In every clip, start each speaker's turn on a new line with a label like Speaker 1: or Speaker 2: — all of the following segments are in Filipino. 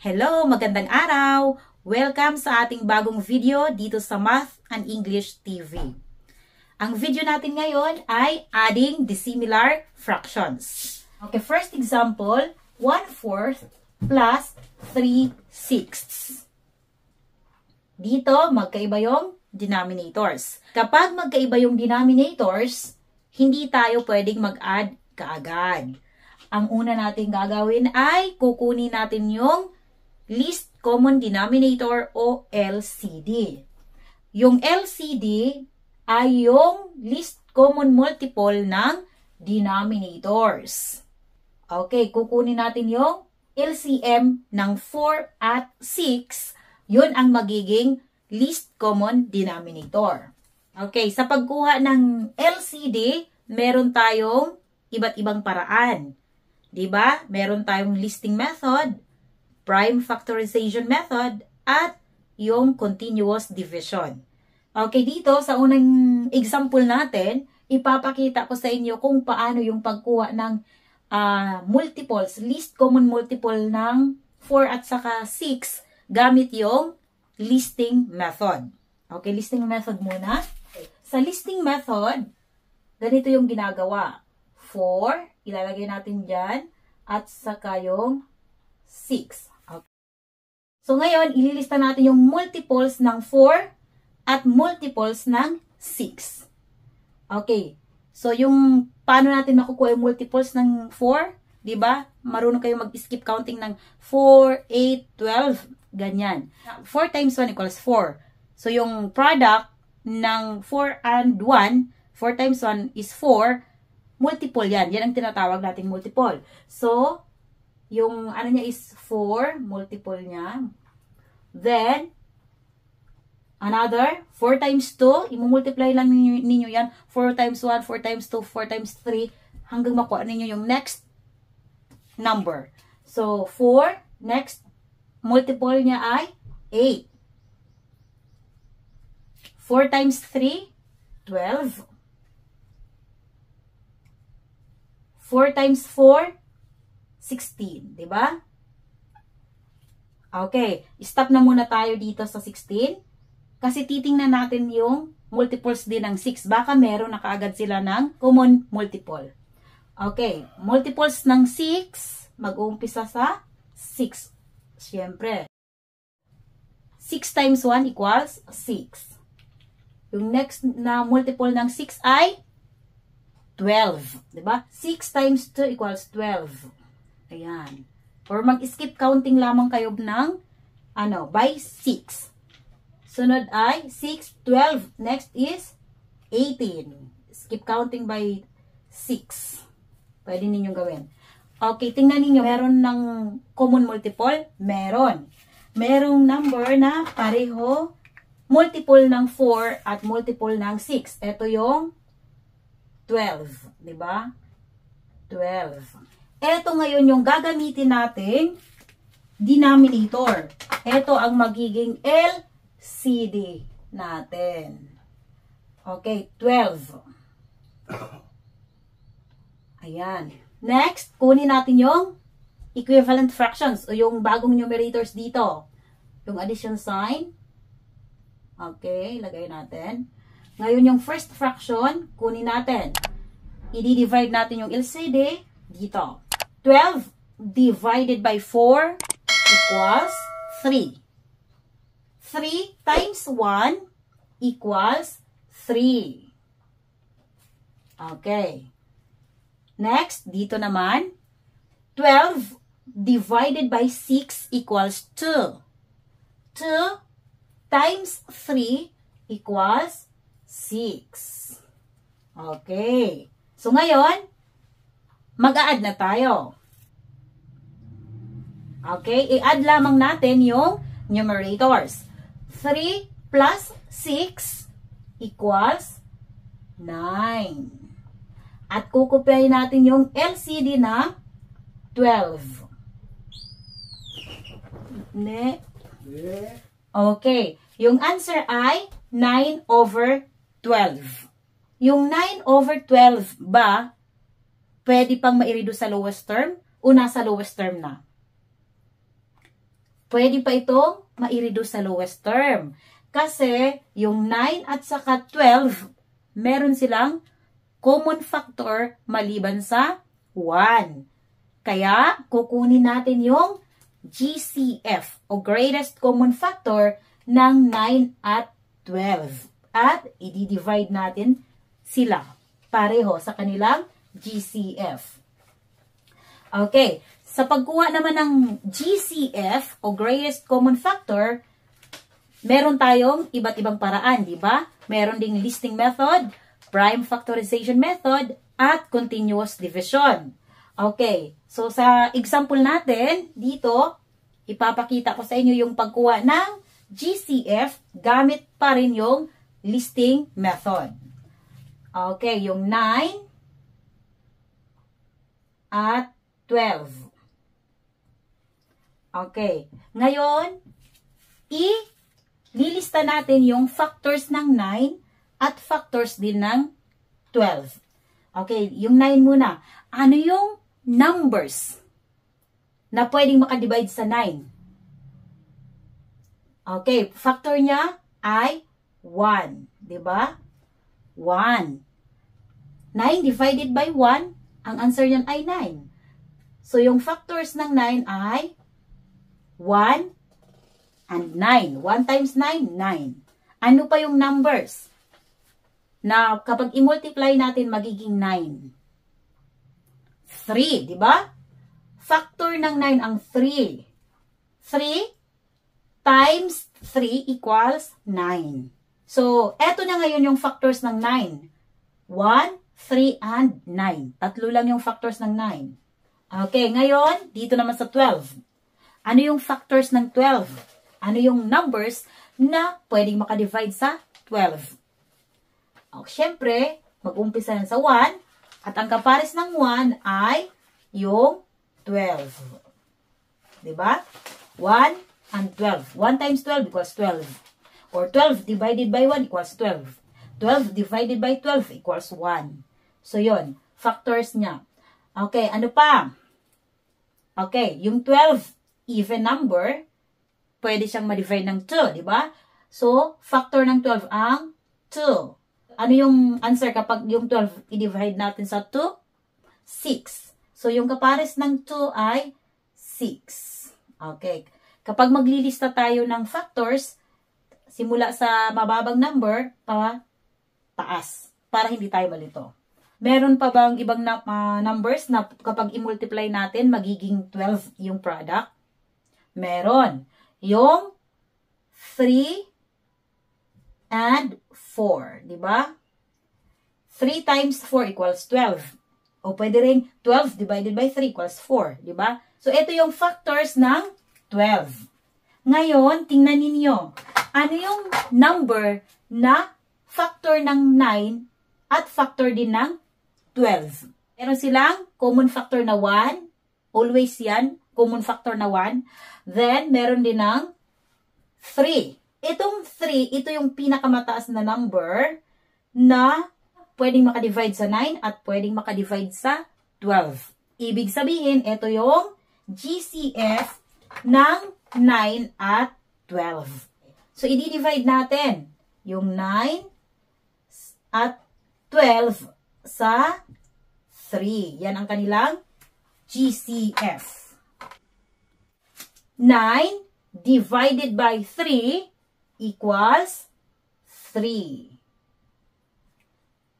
Speaker 1: Hello, magandang araw! Welcome sa ating bagong video dito sa Math and English TV. Ang video natin ngayon ay adding dissimilar fractions. Okay, first example, 1/4 plus 3/6. Dito, magkaiba yung denominators. Kapag magkaiba yung denominators, hindi tayo pwedeng mag-add kaagad. Ang una natin gagawin ay kukunin natin yung least common denominator o LCD. Yung LCD ay yung least common multiple ng denominators. Okay, kukunin natin yung LCM ng 4 at 6. Yun ang magiging least common denominator. Okay, sa pagkuha ng LCD, meron tayong iba't ibang paraan. Diba? Meron tayong listing method, prime factorization method, at yung continuous division. Okay, dito sa unang example natin, ipapakita ko sa inyo kung paano yung pagkuha ng multiples, least common multiple ng 4 at saka 6 gamit yung listing method. Okay, listing method muna. Okay. Sa listing method, ganito yung ginagawa. 4, ilalagay natin dyan, at saka yung 6. Okay. So, ngayon, ililista natin yung multiples ng 4 at multiples ng 6. Okay. So, yung paano natin makukuha yung multiples ng 4, diba? Marunong kayo mag-skip counting ng 4, 8, 12, ganyan. 4 times 1 equals 4. So, yung product ng 4 and 1, 4 times 1 is 4, multiple yan. Yan ang tinatawag nating multiple. So, yung ano niya is 4, multiple niya. Then, another, 4 times 2, imumultiply lang ninyo yan. 4 times 1, 4 times 2, 4 times 3, hanggang makuha ninyo yung next number. So, 4, next multiple niya ay 8. 4 times 3, 12. 4 times 4, 16, di ba? Okay, stop na muna tayo dito sa 16 kasi titingnan natin yung multiples din ng 6. Baka meron na kaagad sila ng common multiple. Okay, multiples ng 6, mag-uumpisa sa 6. Siyempre, 6 times 1 equals 6. Yung next na multiple ng 6 ay 12. Diba? 6 times 2 equals 12. Ayan. Or mag-skip counting lamang kayo ng by 6. Sunod ay 6, 12. Next is 18. Skip counting by 6. Pwede ninyong gawin. Okay, tingnan ninyo. Meron ng common multiple? Meron. Merong number na pareho multiple ng 4 at multiple ng 6. Ito yung 12. Diba? 12. Ito ngayon yung gagamitin nating denominator. Ito ang magiging LCD natin. Okay, 12. Ayan. Next, kunin natin yung equivalent fractions o yung bagong numerators dito. Yung addition sign. Okay, lagay natin. Ngayon yung first fraction, kunin natin. I-divide natin yung LCD dito. 12 divided by 4 equals 3. 3 times 1 equals 3. Okay. Next, dito naman, 12 divided by 6 equals 2. 2 times 3 equals 6. Okay. So, ngayon, mag-a-add na tayo. Okay, i-add lamang natin yung numerators. 3 plus 6 equals 9. At kukopyahin natin yung LCD na 12. Okay, yung answer ay 9/12. Yung 9/12 ba pwede pang ma-reduce sa lowest term o nasa lowest term na? pwede pa itong ma-reduce sa lowest term. Kasi yung 9 at saka 12, meron silang common factor maliban sa 1. Kaya, kukunin natin yung GCF o greatest common factor ng 9 at 12. At i-divide natin sila pareho sa kanilang GCF. Okay, sa pagkuha naman ng GCF o greatest common factor, meron tayong iba't ibang paraan, di ba? Meron ding listing method, prime factorization method, at continuous division. Okay, so sa example natin, dito, ipapakita ko sa inyo yung pagkuha ng GCF gamit pa rin yung listing method. Okay, yung 9 at 12. Okay, ngayon, ililista natin yung factors ng 9 at factors din ng 12. Okay, yung 9 muna. Ano yung numbers na pwedeng makadivide sa 9? Okay, factor niya ay 1. Diba? 1. 9 divided by 1, ang answer niyan ay 9. So, yung factors ng 9 ay 1 and 9. 1 times 9, 9. Ano pa yung numbers na kapag i-multiply natin magiging 9? 3, di ba? Factor ng 9 ang 3. 3 times 3 equals 9. So, eto na ngayon yung factors ng 9. 1, 3, and 9. Tatlo lang yung factors ng 9. Okay, ngayon, dito naman sa 12. Ano yung factors ng 12? Ano yung numbers na pwedeng makadivide sa 12? Siyempre, mag-umpisa na sa 1. At ang kapares ng 1 ay yung 12. Diba? 1 and 12. 1 times 12 equals 12. Or 12 divided by 1 equals 12. 12 divided by 12 equals 1. So, yun. Factors niya. Okay, ano pa? Okay, yung 12 even number, pwede siyang ma-divide ng 2, di ba? So, factor ng 12 ang 2. Ano yung answer kapag yung 12 i-divide natin sa 2? 6. So, yung kapares ng 2 ay 6. Okay. Kapag maglilista tayo ng factors, simula sa mababang number, pa taas, para hindi tayo malito. Meron pa bang ibang numbers na kapag i-multiply natin, magiging 12 yung product? Meron. Yung 3 and 4, di ba? 3 times 4 equals 12. O pwede rin 12 divided by 3 equals 4, di ba? So, ito yung factors ng 12. Ngayon, tingnan ninyo. Ano yung number na factor ng 9 at factor din ng 12? Meron silang common factor na 1. Always yan. Common factor na 1. Then, meron din ng 3. Itong 3, ito yung pinakamataas na number na pwedeng makadivide sa 9 at pwedeng makadivide sa 12. Ibig sabihin, ito yung GCF ng 9 at 12. So, i-divide natin yung 9 at 12 sa 3. Yan ang kanilang GCF. 9 divided by 3 equals 3.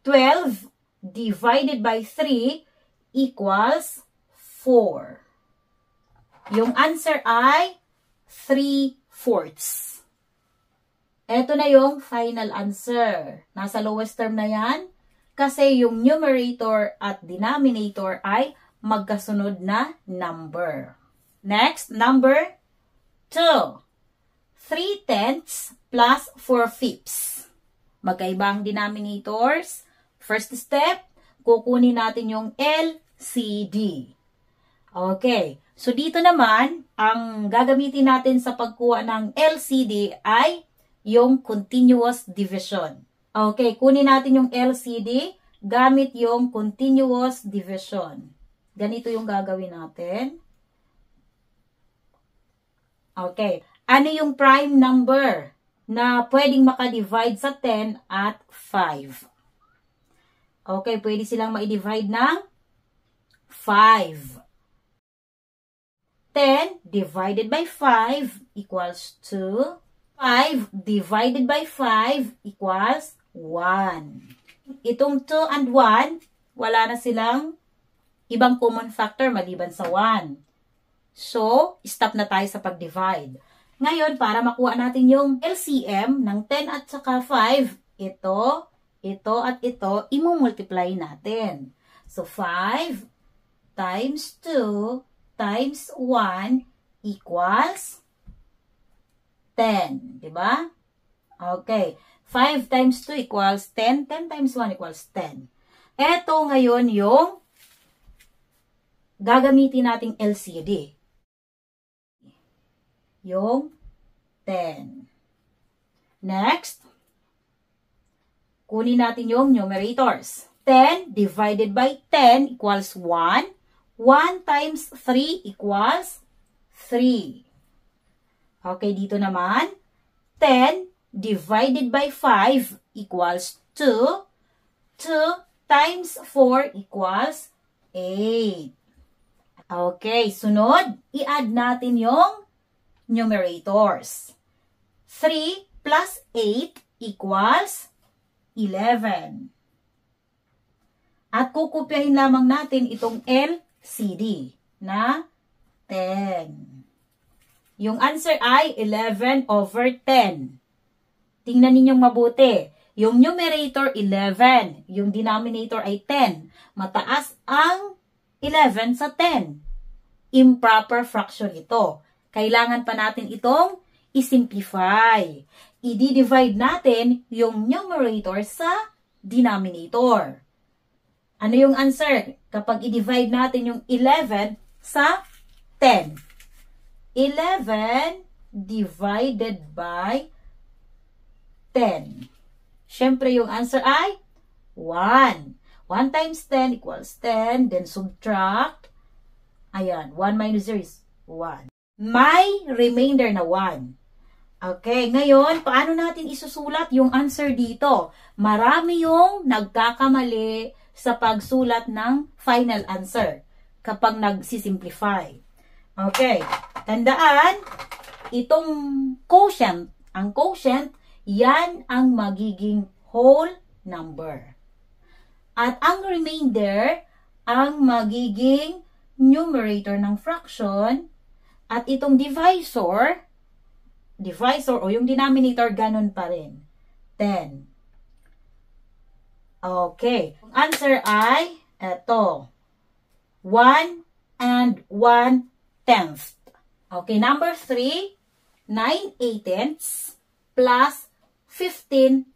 Speaker 1: 12 divided by 3 equals 4. Yung answer ay 3/4. Ito na yung final answer. Nasa lowest term na yan kasi yung numerator at denominator ay magkasunod na number. Next, number 2. 3/10 plus 4/5. Magkaiba ang denominators. First step, kukunin natin yung LCD. Okay. So, dito naman, ang gagamitin natin sa pagkuha ng LCD ay yung continuous division. Okay, kunin natin yung LCD gamit yung continuous division. Ganito yung gagawin natin. Okay. Ano yung prime number na pwedeng makadivide sa 10 at 5? Okay, pwede silang ma-divide ng 5. 10 divided by 5 equals 2. 5 divided by 5 equals 1. Itong 2 and 1, wala na silang ibang common factor maliban sa 1. So, stop na tayo sa pag-divide. Ngayon, para makuha natin yung LCM ng 10 at saka 5, ito at ito, imumultiply natin. So, 5 times 2 times 1 equals 10. Diba? Okay. 5 times 2 equals 10. 10 times 1 equals 10. Ito ngayon yung gagamitin nating LCD. Yung 10. Next, kunin natin yung numerators. 10 divided by 10 equals 1. 1 times 3 equals 3. Okay, dito naman, 10 divided by 5 equals 2. 2 times 4 equals 8. Okay, sunod, i-add natin yung numerators. 3 plus 8 equals 11. At kukopyahin lamang natin itong LCD na 10. Yung answer ay 11 over 10. Tingnan ninyong mabuti. Yung numerator 11, yung denominator ay 10. Mataas ang 11 sa 10. Improper fraction ito. Kailangan pa natin itong i-simplify. I-divide natin yung numerator sa denominator. Ano yung answer? Kapag i-divide natin yung 11 sa 10. 11 divided by 10. Siyempre, yung answer ay 1. 1 times 10 equals 10. Then, subtract. Ayan, 1 minus 0 is 1. May remainder na 1. Okay, ngayon, paano natin isusulat yung answer dito? Marami yung nagkakamali sa pagsulat ng final answer kapag nagsisimplify. Okay, tandaan, itong quotient, ang quotient, yan ang magiging whole number. At ang remainder, ang magiging numerator ng fraction, at itong divisor o yung denominator, ganun pa rin. 10. Okay. Ang answer ay eto. 1 and 1/10. Okay, number 3, 9/8 plus 15/20.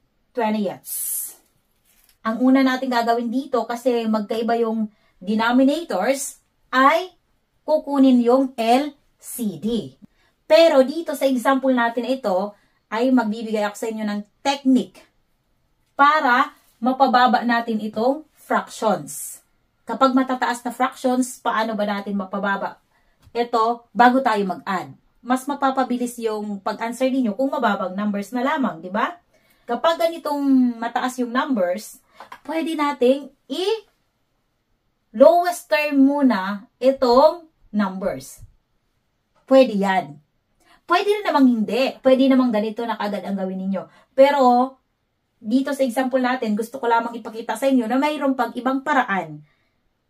Speaker 1: Ang una natin gagawin dito, kasi magkaiba yung denominators, ay kukunin yung LCD. Pero dito sa example natin ito, ay magbibigay ako sa inyo ng technique para mapababa natin itong fractions. Kapag matataas na fractions, paano ba natin mapababa ito bago tayo mag-add? Mas mapapabilis yung pag-answer niyo kung mababang numbers na lamang, di ba? Kapag ganitong mataas yung numbers, pwede nating lowest term muna itong numbers. Pwede yan. Pwede na namang hindi. Pwede namang ganito na kagad ang gawin ninyo. Pero, dito sa example natin, gusto ko lamang ipakita sa inyo na mayroon pang ibang paraan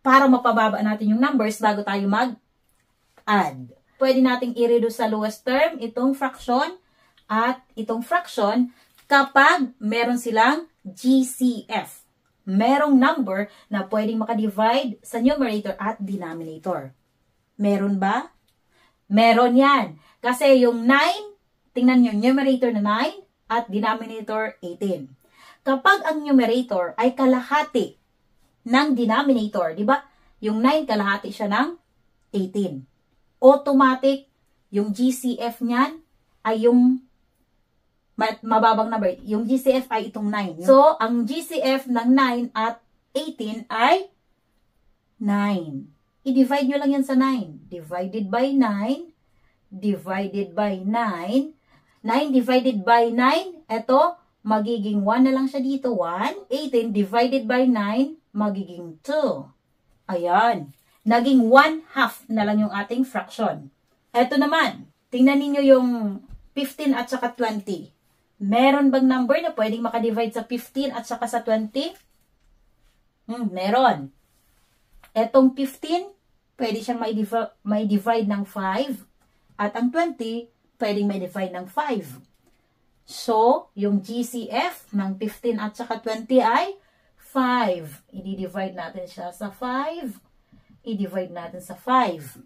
Speaker 1: para mapababa natin yung numbers bago tayo mag-add. Pwede nating i-reduce sa lowest term itong fraction at itong fraction kapag meron silang GCF. Merong number na pwedeng makadivide sa numerator at denominator. Meron ba? Meron yan. Kasi yung 9, tingnan nyo, numerator na 9 at denominator 18. Kapag ang numerator ay kalahati ng denominator, di ba? Yung 9 kalahati siya ng 18. Automatic, yung GCF niyan ay yung mababang number. Yung GCF ay itong 9. So, ang GCF ng 9 at 18 ay 9. I-divide nyo lang yan sa 9. Divided by 9 divided by 9. 9 divided by 9, eto, magiging 1 na lang siya dito, 1. 18 divided by 9, magiging 2. Ayan. Naging 1/2 na lang yung ating fraction. Eto naman, tingnan ninyo yung 15 at saka 20. Meron bang number na pwedeng makadivide sa 15 at saka sa 20? Meron. Etong 15, pwede siyang may divide ng 5. At ang 20, pwedeng may divide ng 5. So, yung GCF ng 15 at saka 20 ay 5. I-divide natin siya sa 5. I-divide natin sa 5.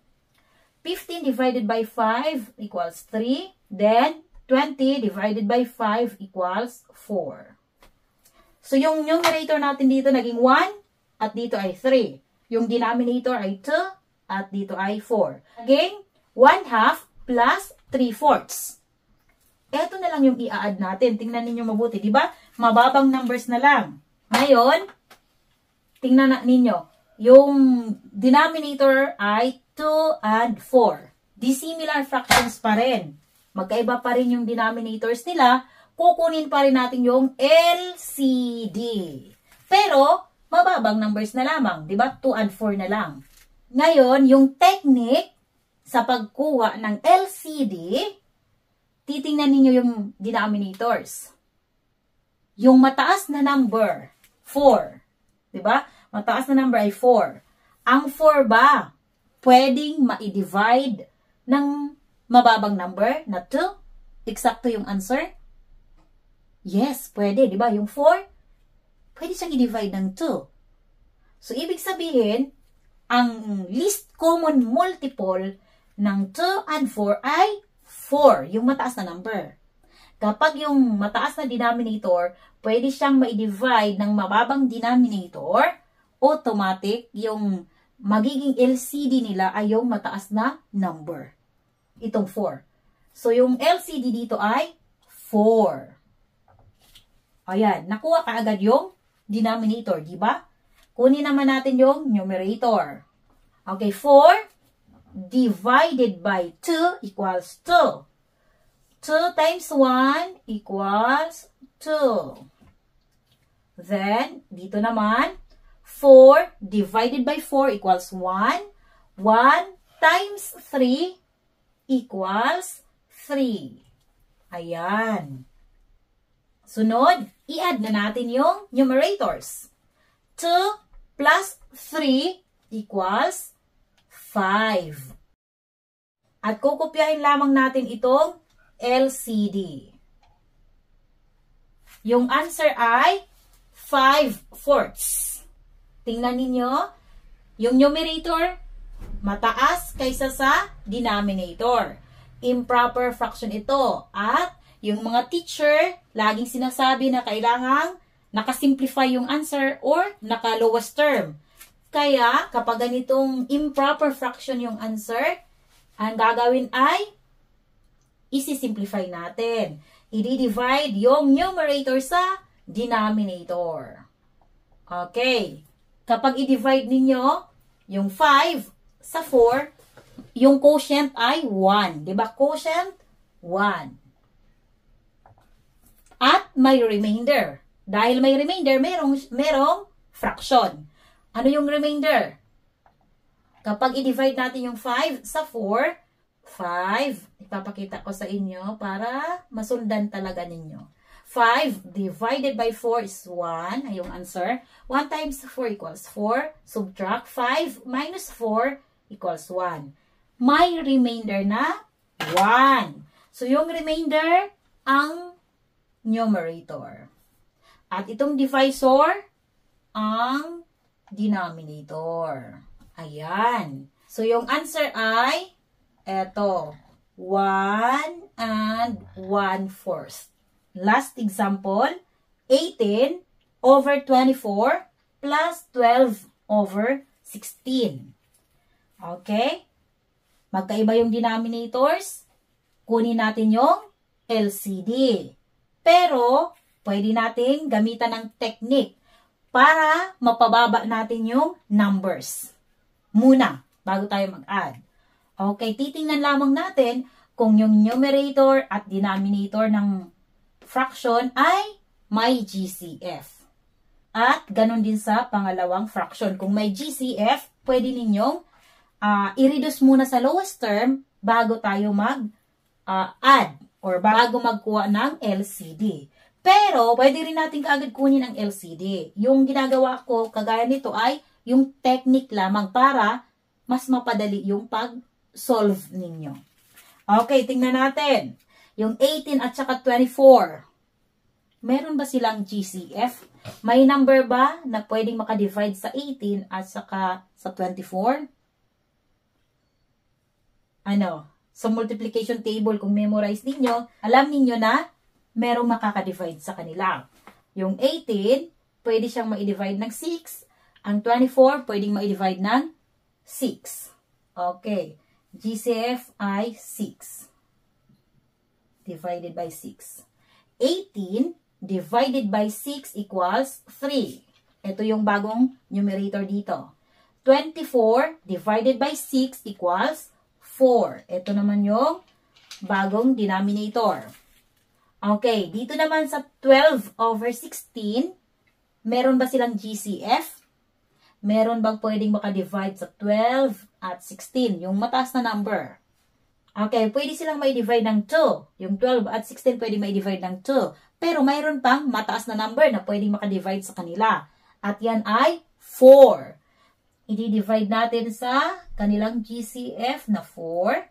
Speaker 1: 15 divided by 5 equals 3. Then, 20 divided by 5 equals 4. So, yung numerator natin dito naging 1 at dito ay 3. Yung denominator ay 2 at dito ay 4. Again, 1/2 plus 3/4. Ito na lang yung i-add natin. Tingnan ninyo mabuti, di ba? Mababang numbers na lang. Ngayon, tingnan ninyo. Yung denominator ay 2 and 4. Dissimilar fractions pa rin. Magkaiba pa rin yung denominators nila. Kukunin pa rin natin yung LCD. Pero, mababang numbers na lamang. Di ba? 2 and 4 na lang. Ngayon, yung technique sa pagkuha ng LCD, titingnan ninyo yung denominators. Yung mataas na number, 4. Diba? Mataas na number ay 4. Ang 4 ba, pwedeng ma-divide ng mababang number na 2? Eksakto yung answer? Yes, pwede. Diba? Yung 4, pwede siyang i-divide ng 2. So, ibig sabihin, ang least common multiple ng 2 and 4 ay 4, yung mataas na number. Kapag yung mataas na denominator, pwede siyang ma-divide ng mababang denominator, automatic yung magiging LCD nila ay yung mataas na number. Itong 4. So, yung LCD dito ay 4. Ayan, nakuha ka agad yung denominator, di ba? Kunin naman natin yung numerator. Okay, 4 divided by 2 equals 2. 2 times 1 equals 2. Then, dito naman, 4 divided by 4 equals 1. 1 times 3 equals 3. Ayan. Sunod, i-add na natin yung numerators. 2 plus 3 equals 5. At kukopyahin lamang natin itong LCD. Yung answer ay 5/4. Tingnan ninyo, yung numerator, mataas kaysa sa denominator. Improper fraction ito. At yung mga teacher, laging sinasabi na kailangang nakasimplify yung answer or naka-lowest term. Kaya, kapag ganitong improper fraction yung answer, ang gagawin ay isi-simplify natin. I-divide yung numerator sa denominator. Okay. Kapag i-divide ninyo yung 5 sa 4, yung quotient ay 1. Diba? Quotient, 1. At may remainder. Dahil may remainder, merong fraction. Ano yung remainder? Kapag i-divide natin yung 5 sa 4, 5, ipapakita ko sa inyo para masundan talaga ninyo. 5 divided by 4 is 1, ay yung answer. 1 times 4 equals 4. Subtract 5 minus 4 equals 1. May remainder na 1. So, yung remainder, ang numerator. At itong divisor, ang denominator. Ayan. So, yung answer ay eto, 1 and 1/4. Last example, 18 over 24 plus 12 over 16. Okay? Magkaiba yung denominators. Kunin natin yung LCD. Pero, pwede natin gamitan ng technique para mapababa natin yung numbers. Muna, bago tayo mag-add. Okay, titingnan lamang natin kung yung numerator at denominator ng fraction ay may GCF. At ganun din sa pangalawang fraction. Kung may GCF, pwede ninyong i-reduce muna sa lowest term bago tayo mag-add or bago magkuha ng LCD. Pero, pwede rin natin kaagad kunin ang LCD. Yung ginagawa ko, kagaya nito ay yung technique lamang para mas mapadali yung pag-solve ninyo. Okay, tingnan natin. Yung 18 at saka 24. Meron ba silang GCF? May number ba na pwedeng makadivide sa 18 at saka sa 24? Ano? Sa multiplication table, kung memorize ninyo, alam ninyo na merong makakadivide sa kanila. Yung 18, pwede siyang ma-divide ng 6. Ang 24, pwedeng ma-divide ng 6. Okay. GCF ay 6. Divided by 6. 18 divided by 6 equals 3. Ito yung bagong numerator dito. 24 divided by 6 equals 4. Ito naman yung bagong denominator. Okay, dito naman sa 12 over 16, meron ba silang GCF? Meron bang pwedeng makadivide sa 12 at 16? Yung mataas na number. Okay, pwede silang may divide ng 2. Yung 12 at 16 pwede may divide ng 2. Pero mayroon pang mataas na number na pwedeng makadivide sa kanila. At yan ay 4. I-divide natin sa kanilang GCF na 4.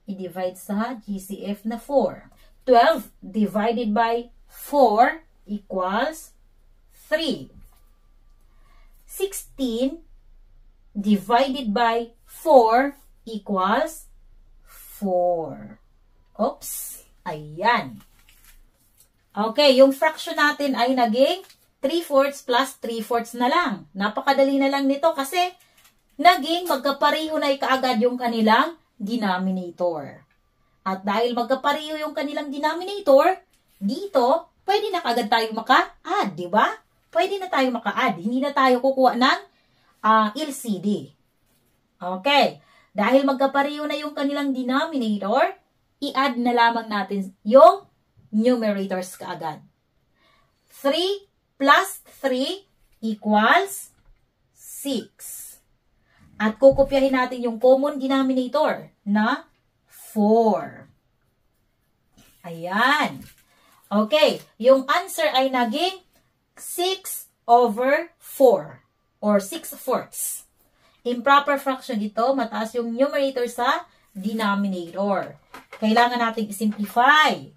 Speaker 1: I-divide sa GCF na 4. 12 divided by 4 equals 3. 16 divided by 4 equals 4. Oops. Ayan. Okay, yung fraction natin ay naging 3/4 plus 3/4 na lang. Napakadali na lang nito kasi naging magkapareho na kaagad yung kanilang denominator. At dahil magkapareho yung kanilang denominator, dito, pwede na kaagad tayo maka-add, di ba? Pwede na tayo maka-add. Hindi na tayo kukuha ng LCD. Okay. Dahil magkapareho na yung kanilang denominator, i-add na lamang natin yung numerators kaagad. 3 plus 3 equals 6. At kukopyahin natin yung common denominator na 4. Ayan. Okay. Yung answer ay naging 6 over 4 or 6/4. Improper fraction ito, mataas yung numerator sa denominator. Kailangan natin i-simplify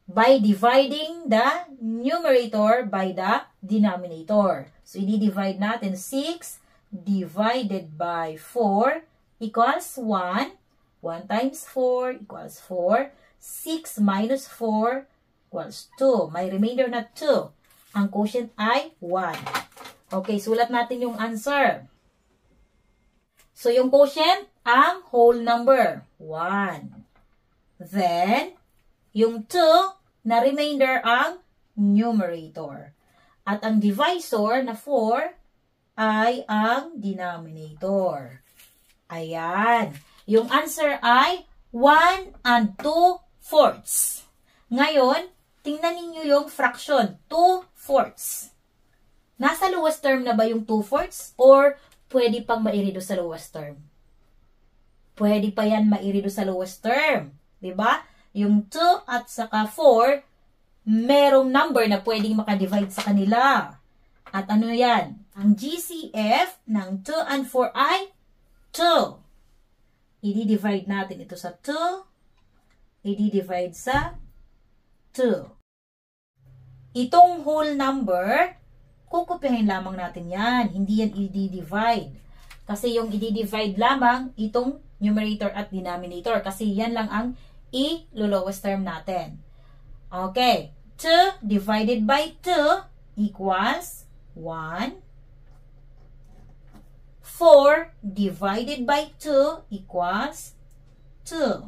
Speaker 1: by dividing the numerator by the denominator. So, i-divide natin 6 divided by 4 equals 1. 1 times 4 equals 4. 6 minus 4 equals 2. May remainder na 2. Ang quotient ay 1. Okay, sulat natin yung answer. So, yung quotient, ang whole number, 1. Then, yung 2 na remainder ang numerator. At ang divisor na 4 ay ang denominator. Ayan. Yung answer ay 1 and 2/4. Ngayon, tingnan ninyo yung fraction, 2/4. Nasa lowest term na ba yung 2/4 or pwede pang ma-reduce sa lowest term? Pwede pa yan ma-reduce sa lowest term. Diba? Yung 2 at saka 4, merong number na pwedeng makadivide sa kanila. At ano yan? Ang GCF ng 2 and 4 ay 2. I-divide natin ito sa 2. I-divide sa 2. Itong whole number, kukopyahin lamang natin yan. Hindi yan i-divide. Kasi yung i-divide lamang itong numerator at denominator. Kasi yan lang ang i-lowest term natin. Okay. 2 divided by 2 equals 1. 4 divided by 2 equals 2.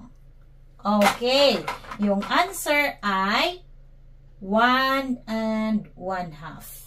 Speaker 1: Okay. Yung answer ay 1 and 1/2.